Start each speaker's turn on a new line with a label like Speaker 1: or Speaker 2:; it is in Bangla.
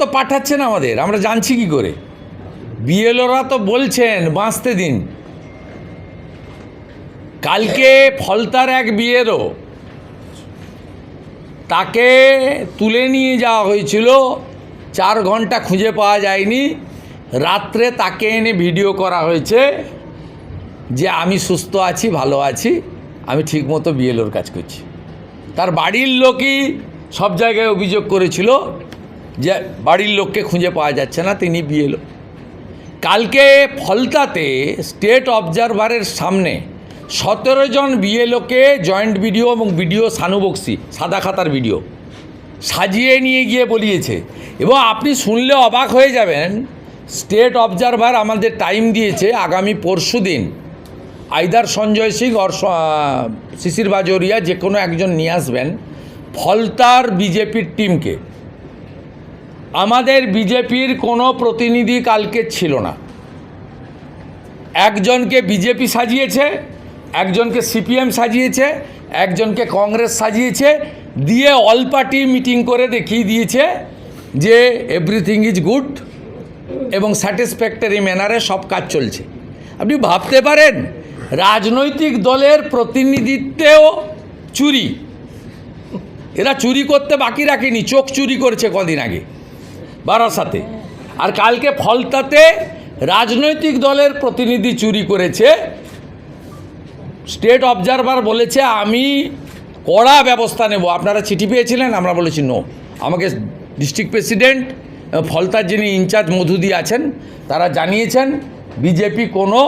Speaker 1: তো পাঠাচ্ছেন আমাদের, আমরা জানছি কি করে? বিএলওরা তো বলছেন বাঁচতে দিন। কালকে ফলতার এক বিএলও, তাকে তুলে নিয়ে যাওয়া হয়েছিল, 4 ঘন্টা খুঁজে পাওয়া যায়নি। রাত্রে তাকে এনে ভিডিও করা হয়েছে যে আমি সুস্থ আছি, ভালো আছি, আমি ঠিকমতো বিএলওর কাজ করছি। তার বাড়ির লোকই সব জায়গায় অভিযোগ করেছিল যে বাড়ির লোককে খুঁজে পাওয়া যাচ্ছে না, তিনি বিএলও। কালকে ফলতাতে স্টেট অবজারভারের সামনে 17 জন বিএলওকে জয়েন্ট ভিডিও এবং ভিডিও সানুবক্সি সাদা খাতার ভিডিও সাজিয়ে নিয়ে গিয়ে বলিয়েছে। এবং আপনি শুনলে অবাক হয়ে যাবেন, স্টেট অবজারভার আমাদের টাইম দিয়েছে আগামী পরশু দিন আইদার সঞ্জয় সিং আর শিশির বাজোরিয়া যে কোনো একজন নিয়ে আসবেন ফলতার বিজেপির টিমকে। আমাদের বিজেপির কোনো প্রতিনিধি কালকে ছিল না। একজনকে বিজেপি সাজিয়েছে, একজনকে সিপিএম সাজিয়েছে, একজনকে কংগ্রেস সাজিয়েছে, দিয়ে অল পার্টি মিটিং করে দেখিয়ে দিয়েছে যে এভরিথিং ইজ গুড এবং স্যাটিসফ্যাক্টরি ম্যানারে সব কাজ চলছে। আপনি ভাবতে পারেন রাজনৈতিক দলের প্রতিনিধিত্বেও চুরি। এরা চুরি করতে বাকি রাখেনি, চোখ চুরি করেছে কদিন আগে বারাসাতে। আর কালকে ফলতাতে রাজনৈতিক দলের প্রতিনিধি চুরি করেছে। স্টেট অবজারভার বলেছে আমি কড়া ব্যবস্থা নেব। আপনারা চিঠি পেয়েছিলেন? আমরা বলেছি নো। আমাকে ডিস্ট্রিক্ট প্রেসিডেন্ট ফলতার যিনি ইনচার্জ মধুদি আছেন তারা জানিয়েছেন বিজেপি কোনো